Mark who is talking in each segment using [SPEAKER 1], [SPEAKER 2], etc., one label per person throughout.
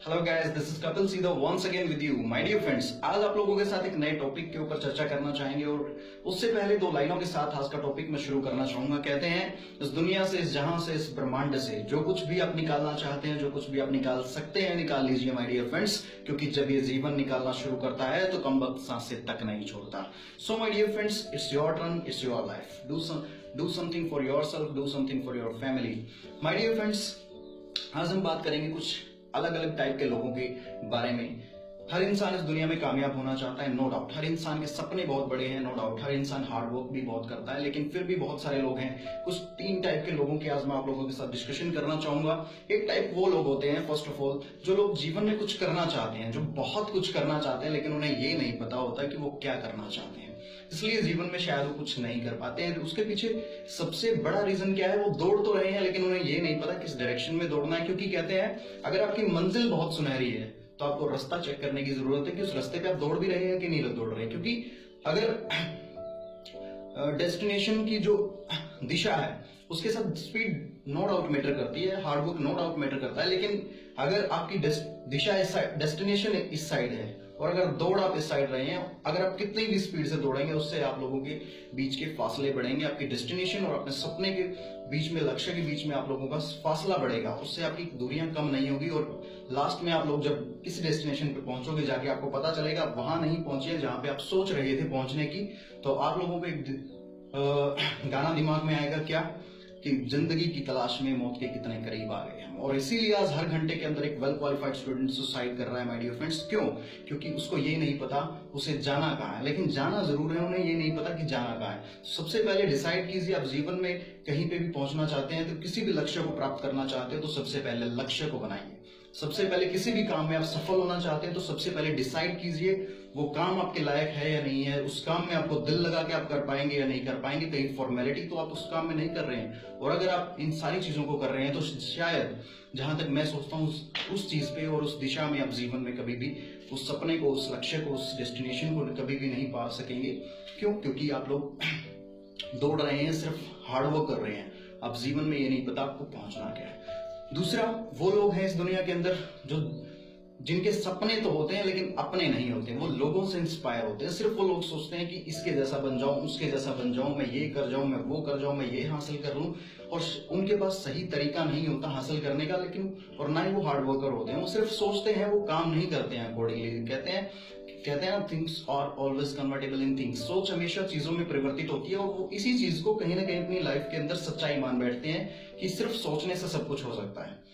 [SPEAKER 1] Hello guys, this is Kapil Sidha once again with you my dear friends. आज आप लोगों के साथ एक नए टॉपिक के ऊपर चर्चा करना चाहेंगे और उससे पहले दो लाइनों के साथ आज का टॉपिक मैं शुरू करना चाहूंगा। कहते हैं इस दुनिया से, इस जहां से, इस ब्रह्मांड से जो कुछ भी आप निकालना चाहते हैं, जो कुछ भी आप निकाल सकते हैं, निकाल लीजिए माय डियर फ्रेंड्स, क्योंकि जब ये जीवन निकालना शुरू करता है तो कम वक्त सांसें तक नहीं छोड़ता। So my dear friends, it's your turn, it's your life. Do something for yourself, do something for your family. My dear friends, आज हम बात करेंगे कुछ अलग अलग टाइप के लोगों के बारे में। हर इंसान इस दुनिया में कामयाब होना चाहता है, नो डाउट। हर इंसान के सपने बहुत बड़े हैं, नो डाउट। हर इंसान हार्ड वर्क भी बहुत करता है, लेकिन फिर भी बहुत सारे लोग हैं। कुछ तीन टाइप के लोगों की आज मैं आप लोगों के साथ डिस्कशन करना चाहूंगा। एक टाइप वो लोग होते हैं, फर्स्ट ऑफ ऑल, जो लोग जीवन में कुछ करना चाहते हैं, जो बहुत कुछ करना चाहते हैं, लेकिन उन्हें ये नहीं पता होता कि वो क्या करना चाहते हैं, इसलिए जीवन में शायद वो कुछ नहीं कर पाते हैं। उसके पीछे सबसे बड़ा रीजन क्या है? वो दौड़ तो रहे हैं, लेकिन उन्हें ये नहीं पता किस डायरेक्शन में दौड़ना है। क्योंकि कहते हैं अगर आपकी मंजिल बहुत सुनहरी है तो आपको रास्ता चेक करने की जरूरत है कि उस रास्ते पे आप दौड़ भी रहे हैं कि नहीं दौड़ रहे हैं। क्योंकि अगर डेस्टिनेशन की जो दिशा है उसके साथ स्पीड नो डाउट मैटर करती है, hard work no doubt matter करता है, लेकिन अगर आपकी दिशा इस साइड, डेस्टिनेशन इस साइड है और अगर दौड़ आप इस साइड रहे हैं, अगर आप कितनी भी स्पीड से दौड़ेंगे उससे आप लोगों के बीच के फासले बढ़ेंगे। आपकी डेस्टिनेशन और अपने सपने के बीच में, लक्ष्य के बीच में आप लोगों का फासला बढ़ेगा, उससे आपकी दूरियां कम नहीं होगी। और लास्ट में आप लोग जब किसी डेस्टिनेशन पे पहुंचोगे, जाके आपको पता चलेगा आप वहां नहीं पहुंचे जहां पे आप सोच रहे थे पहुंचने की, तो आप लोगों को एक गाना दिमाग में आएगा क्या कि जिंदगी की तलाश में मौत के कितने करीब आ गए हम। और इसीलिए आज हर घंटे के अंदर एक वेल क्वालिफाइड स्टूडेंट सुसाइड कर रहा है माय डियर फ्रेंड्स। क्यों? क्योंकि उसको ये नहीं पता उसे जाना कहाँ है, लेकिन जाना जरूर है, उन्हें ये नहीं पता कि जाना कहाँ है। सबसे पहले डिसाइड कीजिए, आप जीवन में कहीं पे भी पहुंचना चाहते हैं, तो किसी भी लक्ष्य को प्राप्त करना चाहते हैं तो सबसे पहले लक्ष्य को बनाइए। सबसे पहले किसी भी काम में आप सफल होना चाहते हैं तो सबसे पहले डिसाइड कीजिए वो काम आपके लायक है या नहीं है, उस काम में आपको दिल लगा के आप कर पाएंगे या नहीं कर पाएंगे। कहीं फॉर्मेलिटी तो आप उस काम में नहीं कर रहे हैं, और अगर आप इन सारी चीजों को कर रहे हैं तो शायद, जहां तक मैं सोचता हूँ, उस चीज पे और उस दिशा में आप जीवन में कभी भी उस सपने को, उस लक्ष्य को, उस डेस्टिनेशन को कभी भी नहीं पा सकेंगे। क्यों? क्योंकि आप लोग दौड़ रहे हैं, सिर्फ हार्डवर्क कर रहे हैं, आप जीवन में ये नहीं पता आपको पहुंचना क्या है। दूसरा, वो लोग हैं इस दुनिया के अंदर जो जिनके सपने तो होते हैं लेकिन अपने नहीं होते। वो लोगों से इंस्पायर होते हैं। सिर्फ वो लोग सोचते हैं कि इसके जैसा बन जाऊं, उसके जैसा बन जाऊं, मैं ये कर जाऊं, मैं वो कर जाऊं, मैं ये हासिल कर लूं। और उनके पास सही तरीका नहीं होता हासिल करने का, लेकिन और ना ही वो हार्ड वर्कर होते हैं। वो सिर्फ सोचते हैं, वो काम नहीं करते हैं अकॉर्डिंगली। कहते हैं ना, things are always convertible in things. सोच हमेशा चीजों में परिवर्तित होती है, और वो इसी चीज को कहीं ना कहीं अपनी लाइफ के अंदर सच्चाई मान बैठते हैं कि सिर्फ सोचने से सब कुछ हो सकता है।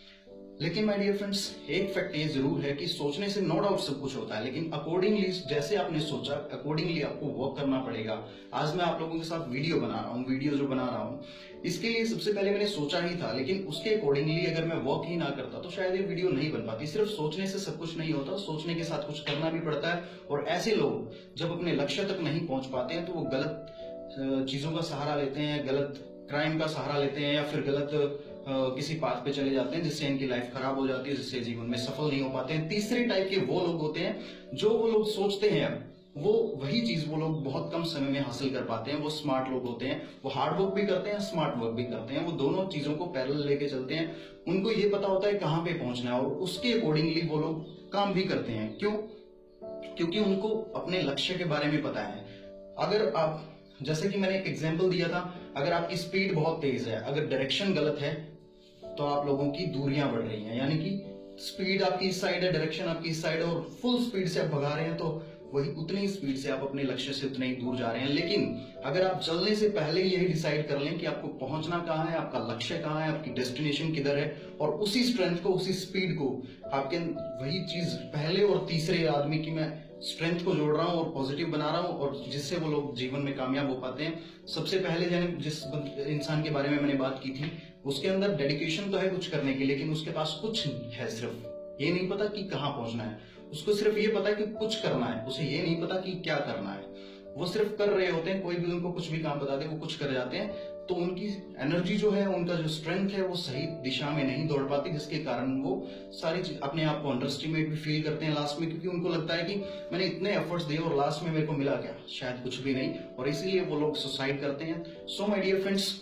[SPEAKER 1] लेकिन माय डियर फ्रेंड्स, एक फैक्ट ये जरूर है कि सोचने से नो डाउट सब कुछ होता है, लेकिन अकॉर्डिंगली, जैसे आपने सोचा अकॉर्डिंगली आपको वर्क करना पड़ेगा। आज मैं आप लोगों के साथ वीडियो बना रहा हूँ, वीडियो जो बना रहा हूँ, इसके लिए सबसे पहले मैंने सोचा ही था, लेकिन उसके अकॉर्डिंगली अगर मैं वर्क ही ना करता तो शायद ये वीडियो नहीं बन पाती। सिर्फ सोचने से सब कुछ नहीं होता, सोचने के साथ कुछ करना भी पड़ता है। और ऐसे लोग जब अपने लक्ष्य तक नहीं पहुंच पाते हैं तो वो गलत चीजों का सहारा लेते हैं, गलत क्राइम का सहारा लेते हैं, या फिर गलत किसी पाथ पे चले जाते हैं, जिससे इनकी लाइफ खराब हो जाती है, जिससे जीवन में सफल नहीं हो पाते हैं। तीसरे टाइप के वो लोग होते हैं जो वो लोग सोचते हैं वो वही चीज वो लोग बहुत कम समय में हासिल कर पाते हैं। वो स्मार्ट लोग होते हैं, वो हार्ड वर्क भी करते हैं, स्मार्ट वर्क भी करते हैं, वो दोनों चीजों को पैरेलल लेके चलते हैं। उनको ये पता होता है कहाँ पे पहुंचना है, और उसके अकॉर्डिंगली वो लोग काम भी करते हैं। क्यों? क्योंकि उनको अपने लक्ष्य के बारे में पता है। अगर आप, जैसे कि मैंने एक एग्जाम्पल दिया था, अगर आपकी स्पीड बहुत तेज है, अगर डायरेक्शन गलत है तो आप लोगों की दूरियां बढ़ रही हैं। यानी कि स्पीड आपकी इस साइड है, डायरेक्शन आपकी इस साइड है, और फुल स्पीड से आप भगा रहे हैं तो वही उतनी स्पीड से आप अपने लक्ष्य से उतने ही दूर जा रहे हैं। लेकिन अगर आप चलने से पहले यही डिसाइड कर लें कि आपको पहुंचना कहाँ है, आपका लक्ष्य कहाँ है, आपकी डेस्टिनेशन किधर है, और उसी स्ट्रेंथ को, उसी स्पीड को, आपके वही चीज पहले और तीसरे आदमी की मैं स्ट्रेंथ को जोड़ रहा हूँ और पॉजिटिव बना रहा हूँ, और जिससे वो लोग जीवन में कामयाब हो पाते हैं। सबसे पहले जिस इंसान के बारे में मैंने बात की थी, उसके अंदर डेडिकेशन तो है कुछ करने की, लेकिन उसके पास कुछ है, सिर्फ ये नहीं पता कि कहाँ पहुंचना है। उसको सिर्फ ये पता है कि कुछ करना है, उसे ये नहीं पता कि क्या करना है। वो सिर्फ कर रहे होते हैं, कोई भी उनको कुछ भी काम बता दे वो कुछ कर जाते हैं, तो उनकी एनर्जी जो है, उनका जो स्ट्रेंथ है, वो सही दिशा में नहीं दौड़ पाती, जिसके कारण वो सारी चीज अपने आप को अंडर एस्टिमेट भी फील करते हैं लास्ट में। क्योंकि उनको लगता है कि मैंने इतने एफर्ट्स दिए और लास्ट में मेरे को मिला क्या? शायद कुछ भी नहीं, और इसीलिए वो लोग सुसाइड करते हैं। So my dear friends,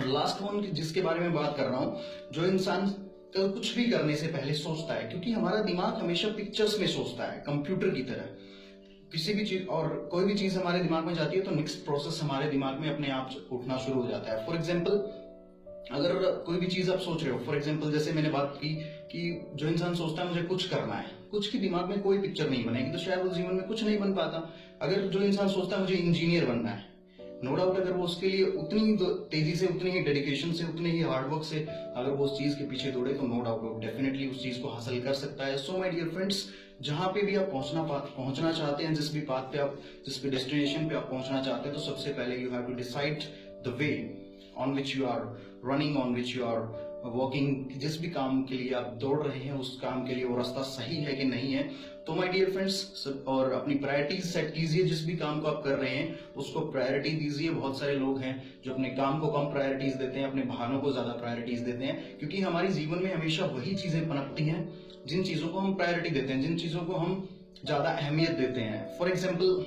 [SPEAKER 1] last one जिसके बारे में बात कर रहा हूं, जो इंसान कुछ भी करने से पहले सोचता है, क्योंकि हमारा दिमाग हमेशा पिक्चर्स में सोचता है, कंप्यूटर की तरह। किसी भी चीज और कोई भी चीज हमारे दिमाग में जाती है तो नेक्स्ट प्रोसेस हमारे दिमाग में अपने आप उठना शुरू हो जाता है। फॉर एग्जाम्पल, अगर कोई भी चीज आप सोच रहे हो, फॉर एग्जाम्पल जैसे मैंने बात की कि जो इंसान सोचता है मुझे कुछ करना है, कुछ की दिमाग में कोई पिक्चर नहीं बनेगी तो शायद वो जीवन में कुछ नहीं बन पाता। अगर जो इंसान सोचता है मुझे इंजीनियर बनना है, नो डाउट अगर वो उसके लिए उतनी ही तेजी से, उतनी ही डेडिकेशन से, उतने ही हार्डवर्क से अगर वो उस चीज के पीछे दौड़े तो नो डाउट वो डेफिनेटली उस चीज को हासिल कर सकता है। सो माय डियर फ्रेंड्स, जहां पे भी आप पहुंचना चाहते हैं, जिस भी पाथ पे आप, जिस भी डेस्टिनेशन पे आप पहुंचना चाहते हैं, तो सबसे पहले you have to decide the way on which you are running, on which you are walking. जिस भी काम के लिए आप दौड़ रहे हैं उस काम के लिए वो रास्ता सही है कि नहीं है। तो माय डियर फ्रेंड्स, और अपनी प्रायोरिटीज सेट कीजिए। जिस भी काम को आप कर रहे हैं उसको प्रायोरिटी दीजिए। बहुत सारे लोग हैं जो अपने काम को कम प्रायोरिटीज देते हैं, अपने बहानों को ज्यादा प्रायोरिटीज देते हैं, क्योंकि हमारी जीवन में हमेशा वही चीजें पनपती हैं जिन चीजों को हम प्रायोरिटी देते हैं, जिन चीजों को हम ज्यादा अहमियत देते हैं। फॉर एग्जाम्पल,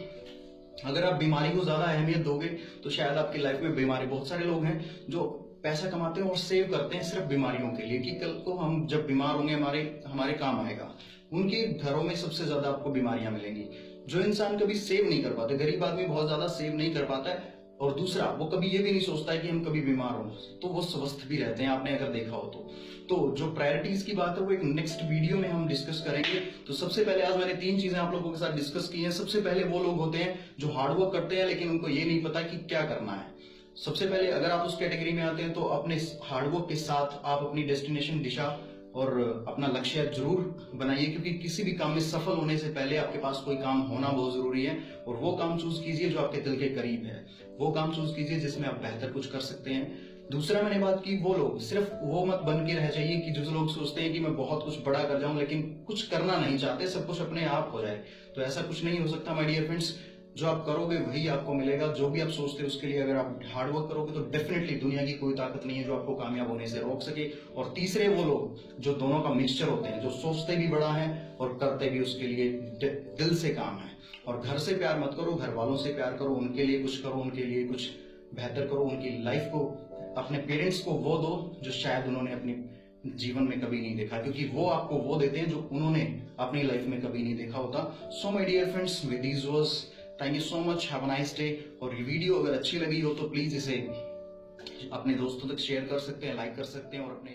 [SPEAKER 1] अगर आप बीमारी को ज्यादा अहमियत दोगे तो शायद आपकी लाइफ में बीमारी, बहुत सारे लोग हैं जो पैसा कमाते हैं और सेव करते हैं सिर्फ बीमारियों के लिए कि कल को हम जब बीमार होंगे हमारे काम आएगा। उनके घरों में सबसे ज्यादा आपको बीमारियां मिलेंगी। जो इंसान कभी सेव नहीं कर पाते, गरीब आदमी बहुत ज्यादा सेव नहीं कर पाता है, और दूसरा वो कभी ये भी नहीं सोचता है कि हम कभी बीमार हो, तो वो स्वस्थ भी रहते हैं, आपने अगर देखा हो तो जो प्रायोरिटीज की बात है वो एक नेक्स्ट वीडियो में हम डिस्कस करेंगे। तो सबसे पहले आज मैंने 3 चीजें आप लोगों के साथ डिस्कस की हैं। सबसे पहले वो लोग होते हैं जो हार्डवर्क करते हैं लेकिन उनको ये नहीं पता कि क्या करना है। सबसे पहले अगर आप उस कैटेगरी में आते हैं तो अपने हार्डवर्क के साथ आप अपनी डेस्टिनेशन दिशा और अपना लक्ष्य जरूर बनाइए, क्योंकि किसी भी काम में सफल होने से पहले आपके पास कोई काम होना बहुत जरूरी है। और वो काम चूज कीजिए जो आपके दिल के करीब है, वो काम चूज कीजिए जिसमें आप बेहतर कुछ कर सकते हैं। दूसरा मैंने बात की, वो लोग सिर्फ वो मत बन के रह जाइए कि जो लोग सोचते हैं कि मैं बहुत कुछ बड़ा कर जाऊं लेकिन कुछ करना नहीं चाहते, सब कुछ अपने आप हो जाए। तो ऐसा कुछ नहीं हो सकता माय डियर फ्रेंड्स। जो आप करोगे वही आपको मिलेगा। जो भी आप सोचते हैं उसके लिए अगर आप हार्डवर्क करोगे तो डेफिनेटली दुनिया की कोई ताकत नहीं है जो आपको कामयाब होने से रोक सके। और तीसरे वो लोग जो दोनों का मिक्सचर होते हैं, जो सोचते भी बड़ा है और करते भी उसके लिए दिल से काम है। और घर से प्यार मत करो, घर वालों से प्यार करो, उनके लिए कुछ करो, उनके लिए कुछ बेहतर करो। उनकी लाइफ को, अपने पेरेंट्स को वो दो जो शायद उन्होंने अपने जीवन में कभी नहीं देखा, क्योंकि वो आपको वो देते हैं जो उन्होंने अपनी लाइफ में कभी नहीं देखा होता। So my dear friends, with these words, thank you so much, have a nice day. और ये वीडियो अगर अच्छी लगी हो तो प्लीज इसे अपने दोस्तों तक शेयर कर सकते हैं, लाइक कर सकते हैं, और अपने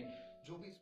[SPEAKER 1] जो भी